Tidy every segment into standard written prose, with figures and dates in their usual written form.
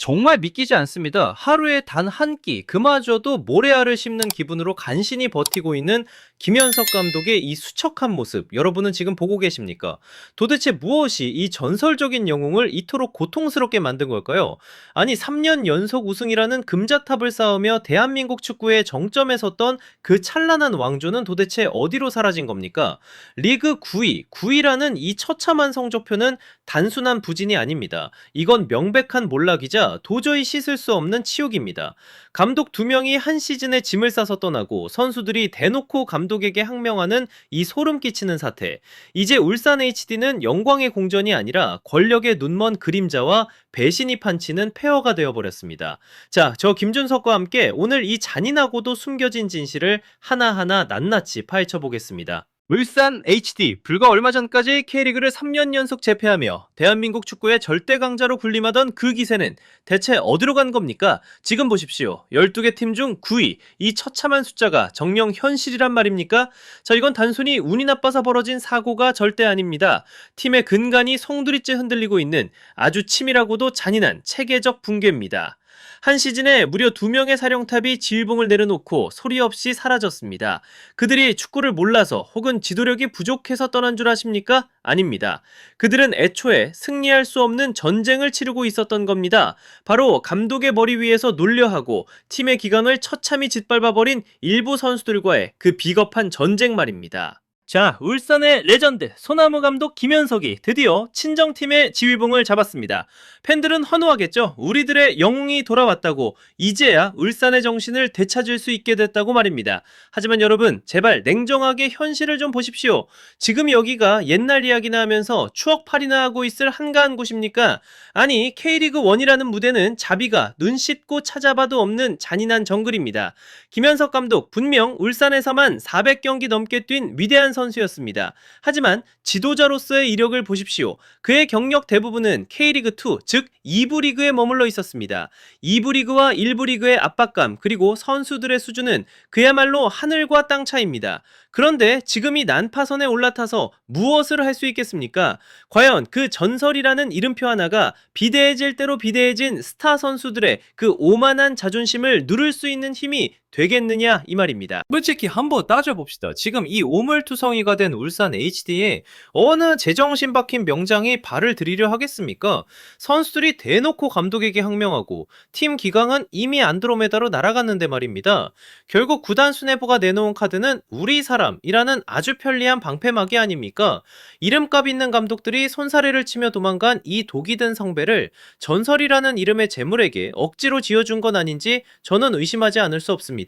정말 믿기지 않습니다. 하루에 단 한 끼, 그마저도 모래알을 씹는 기분으로 간신히 버티고 있는 김현석 감독의 이 수척한 모습, 여러분은 지금 보고 계십니까? 도대체 무엇이 이 전설적인 영웅을 이토록 고통스럽게 만든 걸까요? 아니, 3년 연속 우승이라는 금자탑을 쌓으며 대한민국 축구의 정점에 섰던 그 찬란한 왕조는 도대체 어디로 사라진 겁니까? 리그 9위, 9위라는 이 처참한 성적표는 단순한 부진이 아닙니다. 이건 명백한 몰락이자 도저히 씻을 수 없는 치욕입니다. 감독 2명이 한 시즌에 짐을 싸서 떠나고 선수들이 대놓고 감독에게 항명하는 이 소름 끼치는 사태. 이제 울산 HD는 영광의 공전이 아니라 권력의 눈먼 그림자와 배신이 판치는 폐허가 되어버렸습니다. 자, 저 김준석과 함께 오늘 이 잔인하고도 숨겨진 진실을 하나하나 낱낱이 파헤쳐 보겠습니다. 울산 HD, 불과 얼마 전까지 K리그를 3년 연속 제패하며 대한민국 축구의 절대 강자로 군림하던 그 기세는 대체 어디로 간 겁니까? 지금 보십시오. 12개 팀 중 9위, 이 처참한 숫자가 정녕 현실이란 말입니까? 자, 이건 단순히 운이 나빠서 벌어진 사고가 절대 아닙니다. 팀의 근간이 송두리째 흔들리고 있는 아주 치밀하고도 잔인한 체계적 붕괴입니다. 한 시즌에 무려 2명의 사령탑이 지휘봉을 내려놓고 소리 없이 사라졌습니다. 그들이 축구를 몰라서 혹은 지도력이 부족해서 떠난 줄 아십니까? 아닙니다. 그들은 애초에 승리할 수 없는 전쟁을 치르고 있었던 겁니다. 바로 감독의 머리 위에서 놀려하고 팀의 기강을 처참히 짓밟아버린 일부 선수들과의 그 비겁한 전쟁 말입니다. 자, 울산의 레전드 소나무 감독 김현석이 드디어 친정팀의 지휘봉을 잡았습니다. 팬들은 환호하겠죠. 우리들의 영웅이 돌아왔다고, 이제야 울산의 정신을 되찾을 수 있게 됐다고 말입니다. 하지만 여러분, 제발 냉정하게 현실을 좀 보십시오. 지금 여기가 옛날 이야기나 하면서 추억팔이나 하고 있을 한가한 곳입니까? 아니, K리그 1이라는 무대는 자비가 눈 씻고 찾아봐도 없는 잔인한 정글입니다. 김현석 감독, 분명 울산에서만 400경기 넘게 뛴 위대한 선수였습니다. 하지만 지도자로서의 이력을 보십시오. 그의 경력 대부분은 K리그2, 즉 2부 리그에 머물러 있었습니다. 2부 리그와 1부 리그의 압박감, 그리고 선수들의 수준은 그야말로 하늘과 땅 차이입니다. 그런데 지금 이 난파선에 올라타서 무엇을 할 수 있겠습니까? 과연 그 전설이라는 이름표 하나가 비대해질 대로 비대해진 스타 선수들의 그 오만한 자존심을 누를 수 있는 힘이 되겠느냐, 이 말입니다. 솔직히 한번 따져봅시다. 지금 이 오물투성이가 된 울산 HD에 어느 제정신 박힌 명장이 발을 들이려 하겠습니까? 선수들이 대놓고 감독에게 항명하고 팀 기강은 이미 안드로메다로 날아갔는데 말입니다. 결국 구단 수뇌부가 내놓은 카드는 우리 사람이라는 아주 편리한 방패막이 아닙니까? 이름값 있는 감독들이 손사래를 치며 도망간 이 독이 든 성배를 전설이라는 이름의 재물에게 억지로 지어준 건 아닌지 저는 의심하지 않을 수 없습니다.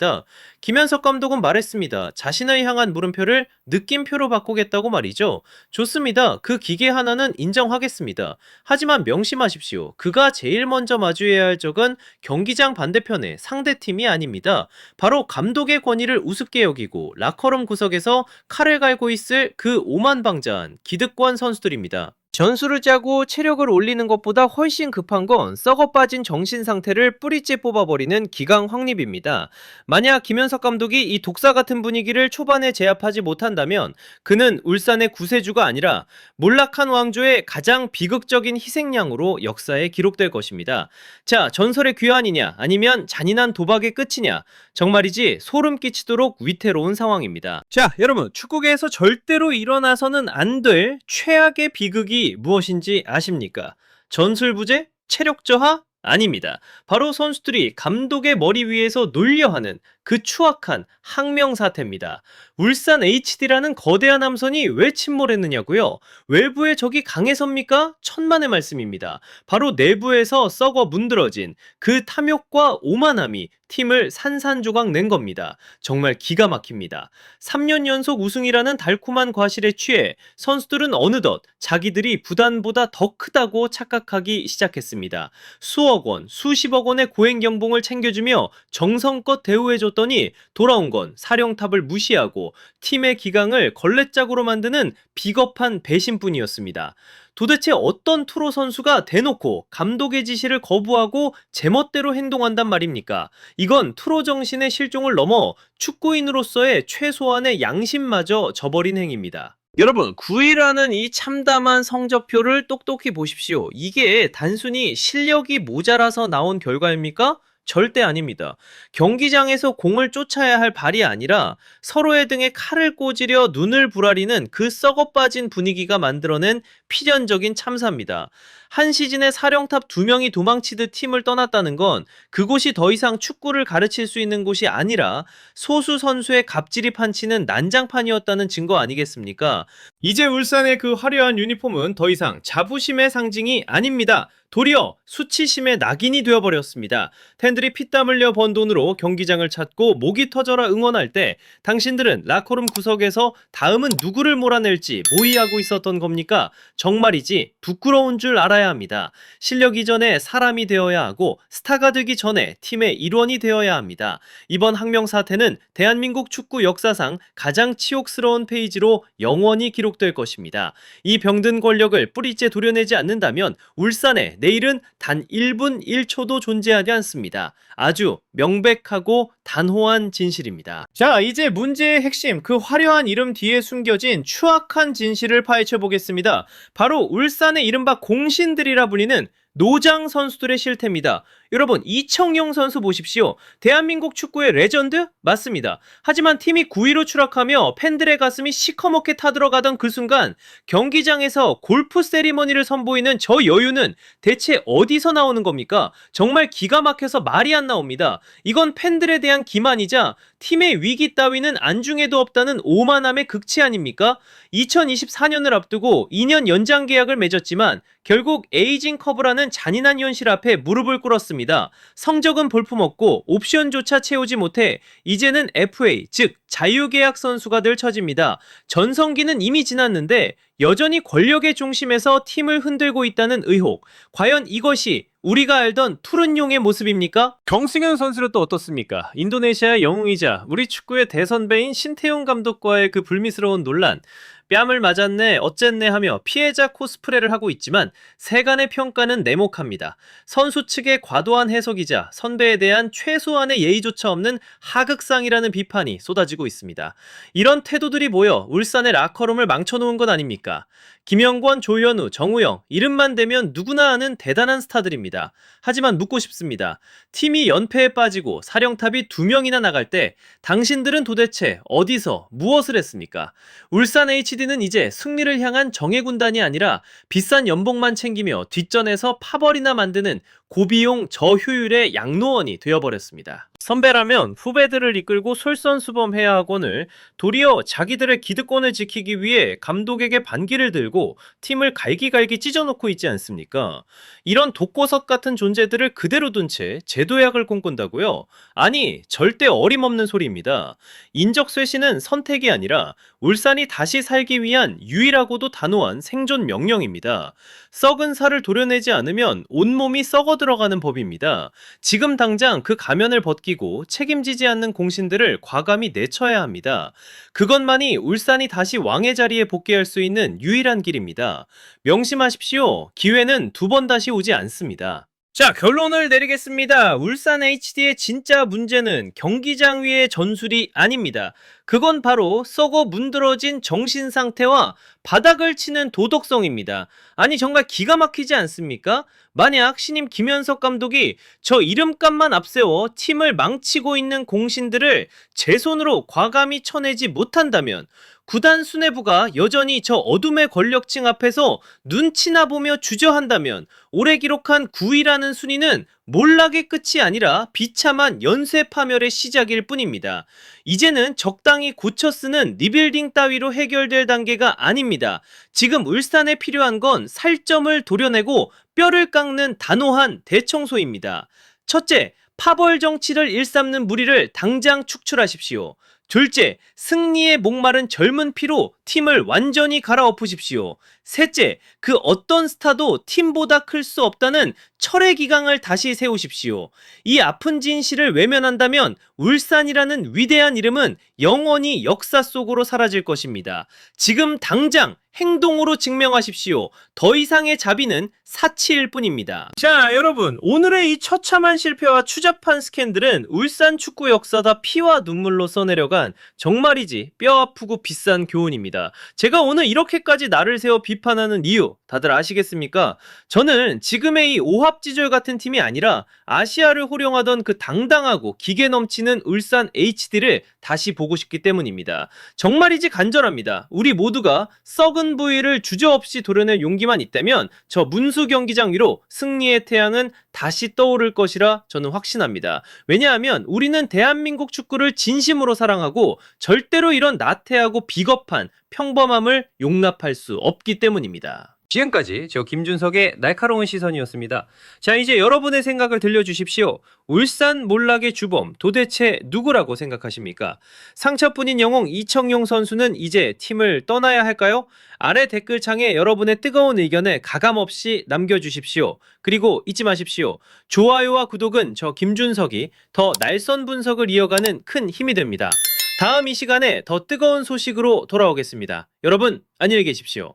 김현석 감독은 말했습니다. 자신을 향한 물음표를 느낌표로 바꾸겠다고 말이죠. 좋습니다. 그 기계 하나는 인정하겠습니다. 하지만 명심하십시오. 그가 제일 먼저 마주해야 할 적은 경기장 반대편의 상대팀이 아닙니다. 바로 감독의 권위를 우습게 여기고 라커룸 구석에서 칼을 갈고 있을 그 오만방자한 기득권 선수들입니다. 전술을 짜고 체력을 올리는 것보다 훨씬 급한 건 썩어 빠진 정신 상태를 뿌리째 뽑아버리는 기강 확립입니다. 만약 김현석 감독이 이 독사 같은 분위기를 초반에 제압하지 못한다면 그는 울산의 구세주가 아니라 몰락한 왕조의 가장 비극적인 희생양으로 역사에 기록될 것입니다. 자, 전설의 귀환이냐 아니면 잔인한 도박의 끝이냐, 정말이지 소름 끼치도록 위태로운 상황입니다. 자, 여러분, 축구계에서 절대로 일어나서는 안 될 최악의 비극이 무엇인지 아십니까? 전술부재? 체력 저하? 아닙니다. 바로 선수들이 감독의 머리 위에서 놀려하는 그 추악한 항명 사태입니다. 울산 HD라는 거대한 함선이 왜 침몰했느냐고요? 외부의 적이 강해서입니까? 천만의 말씀입니다. 바로 내부에서 썩어 문드러진 그 탐욕과 오만함이 팀을 산산조각 낸 겁니다. 정말 기가 막힙니다. 3년 연속 우승이라는 달콤한 과실에 취해 선수들은 어느덧 자기들이 부단보다 더 크다고 착각하기 시작했습니다. 수억 원, 수십억 원의 고행경봉을 챙겨주며 정성껏 대우해줬더니 돌아온 건 사령탑을 무시하고 팀의 기강을 걸레짝으로 만드는 비겁한 배신뿐이었습니다. 도대체 어떤 투로 선수가 대놓고 감독의 지시를 거부하고 제멋대로 행동한단 말입니까? 이건 투로 정신의 실종을 넘어 축구인으로서의 최소한의 양심마저 저버린 행위입니다. 여러분, 9위라는 이 참담한 성적표를 똑똑히 보십시오. 이게 단순히 실력이 모자라서 나온 결과입니까? 절대 아닙니다. 경기장에서 공을 쫓아야 할 발이 아니라 서로의 등에 칼을 꽂으려 눈을 부라리는 그 썩어 빠진 분위기가 만들어낸 필연적인 참사입니다. 한 시즌에 사령탑 2명이 도망치듯 팀을 떠났다는 건 그곳이 더 이상 축구를 가르칠 수 있는 곳이 아니라 소수 선수의 갑질이 판치는 난장판이었다는 증거 아니겠습니까? 이제 울산의 그 화려한 유니폼은 더 이상 자부심의 상징이 아닙니다. 도리어 수치심의 낙인이 되어버렸습니다. 팬들이 피땀 흘려 번 돈으로 경기장을 찾고 목이 터져라 응원할 때 당신들은 라커룸 구석에서 다음은 누구를 몰아낼지 모의하고 있었던 겁니까? 정말이지 부끄러운 줄 알아야 합니다. 실력 이전에 사람이 되어야 하고 스타가 되기 전에 팀의 일원이 되어야 합니다. 이번 항명 사태는 대한민국 축구 역사상 가장 치욕스러운 페이지로 영원히 기록될 것입니다. 이 병든 권력을 뿌리째 도려내지 않는다면 울산에 내일은 단 1분 1초도 존재하지 않습니다. 아주 명백하고 단호한 진실입니다. 자, 이제 문제의 핵심, 그 화려한 이름 뒤에 숨겨진 추악한 진실을 파헤쳐 보겠습니다. 바로 울산의 이른바 공신들이라 불리는 노장 선수들의 실태입니다. 여러분, 이청용 선수 보십시오. 대한민국 축구의 레전드? 맞습니다. 하지만 팀이 9위로 추락하며 팬들의 가슴이 시커멓게 타들어가던 그 순간 경기장에서 골프 세리머니를 선보이는 저 여유는 대체 어디서 나오는 겁니까? 정말 기가 막혀서 말이 안 나옵니다. 이건 팬들에 대한 기만이자 팀의 위기 따위는 안중에도 없다는 오만함의 극치 아닙니까? 2024년을 앞두고 2년 연장 계약을 맺었지만 결국 에이징 커브라는 잔인한 현실 앞에 무릎을 꿇었습니다. 성적은 볼품없고 옵션조차 채우지 못해 이제는 FA, 즉 자유계약 선수가 될 처지입니다. 전성기는 이미 지났는데 여전히 권력의 중심에서 팀을 흔들고 있다는 의혹. 과연 이것이 우리가 알던 푸른용의 모습입니까? 경승현 선수는 또 어떻습니까? 인도네시아의 영웅이자 우리 축구의 대선배인 신태용 감독과의 그 불미스러운 논란. 뺨을 맞았네, 어쨌네 하며 피해자 코스프레를 하고 있지만 세간의 평가는 내목합니다. 선수 측의 과도한 해석이자 선배에 대한 최소한의 예의조차 없는 하극상이라는 비판이 쏟아지고 있습니다. 이런 태도들이 모여 울산의 라커룸을 망쳐놓은 것 아닙니까? 김영권, 조현우, 정우영, 이름만 대면 누구나 아는 대단한 스타들입니다. 하지만 묻고 싶습니다. 팀이 연패에 빠지고 사령탑이 2명이나 나갈 때 당신들은 도대체 어디서 무엇을 했습니까? 울산 HD는 이제 승리를 향한 정예군단이 아니라 비싼 연봉만 챙기며 뒷전에서 파벌이나 만드는 고비용 저효율의 양로원이 되어버렸습니다. 선배라면 후배들을 이끌고 솔선수범해야 하거늘 도리어 자기들의 기득권을 지키기 위해 감독에게 반기를 들고 팀을 갈기갈기 찢어놓고 있지 않습니까? 이런 독고석 같은 존재들을 그대로 둔 채 제도약을 꿈꾼다고요? 아니, 절대 어림없는 소리입니다. 인적쇄신은 선택이 아니라 울산이 다시 살기 위한 유일하고도 단호한 생존 명령입니다. 썩은 살을 도려내지 않으면 온몸이 썩어 들어가는 법입니다. 지금 당장 그 가면을 벗기고 책임지지 않는 공신들을 과감히 내쳐야 합니다. 그것만이 울산이 다시 왕의 자리에 복귀할 수 있는 유일한 길입니다. 명심하십시오. 기회는 2번 다시 오지 않습니다. 자, 결론을 내리겠습니다. 울산 HD의 진짜 문제는 경기장 위의 전술이 아닙니다. 그건 바로 썩어 문드러진 정신 상태와 바닥을 치는 도덕성입니다. 아니, 정말 기가 막히지 않습니까? 만약 신임 김현석 감독이 저 이름값만 앞세워 팀을 망치고 있는 공신들을 제 손으로 과감히 쳐내지 못한다면 구단 수뇌부가 여전히 저 어둠의 권력층 앞에서 눈치나 보며 주저한다면 올해 기록한 9위라는 순위는 몰락의 끝이 아니라 비참한 연쇄 파멸의 시작일 뿐입니다. 이제는 적당히 고쳐 쓰는 리빌딩 따위로 해결될 단계가 아닙니다. 지금 울산에 필요한 건 살점을 도려내고 뼈를 깎는 단호한 대청소입니다. 첫째, 파벌 정치를 일삼는 무리를 당장 축출하십시오. 둘째, 승리에 목마른 젊은 피로 팀을 완전히 갈아엎으십시오. 셋째, 그 어떤 스타도 팀보다 클 수 없다는 철의 기강을 다시 세우십시오. 이 아픈 진실을 외면한다면 울산이라는 위대한 이름은 영원히 역사 속으로 사라질 것입니다. 지금 당장 행동으로 증명하십시오. 더 이상의 자비는 사치일 뿐입니다. 자, 여러분, 오늘의 이 처참한 실패와 추잡한 스캔들은 울산 축구 역사다 피와 눈물로 써내려간 정말이지 뼈 아프고 비싼 교훈입니다. 제가 오늘 이렇게까지 나를 세워 비판하는 이유 다들 아시겠습니까? 저는 지금의 이 오합지졸 같은 팀이 아니라 아시아를 호령하던 그 당당하고 기계 넘치는 울산 HD를 다시 보고 싶기 때문입니다. 정말이지 간절합니다. 우리 모두가 썩은 부위를 주저없이 도려낼 용기만 있다면 저 문수 경기장 위로 승리의 태양은 다시 떠오를 것이라 저는 확신합니다. 왜냐하면 우리는 대한민국 축구를 진심으로 사랑하고 절대로 이런 나태하고 비겁한 평범함을 용납할 수 없기 때문입니다. 지금까지 저 김준석의 날카로운 시선이었습니다. 자, 이제 여러분의 생각을 들려주십시오. 울산 몰락의 주범 도대체 누구라고 생각하십니까? 상처뿐인 영웅 이청용 선수는 이제 팀을 떠나야 할까요? 아래 댓글창에 여러분의 뜨거운 의견을 가감없이 남겨주십시오. 그리고 잊지 마십시오. 좋아요와 구독은 저 김준석이 더 날선 분석을 이어가는 큰 힘이 됩니다. 다음 이 시간에 더 뜨거운 소식으로 돌아오겠습니다. 여러분 안녕히 계십시오.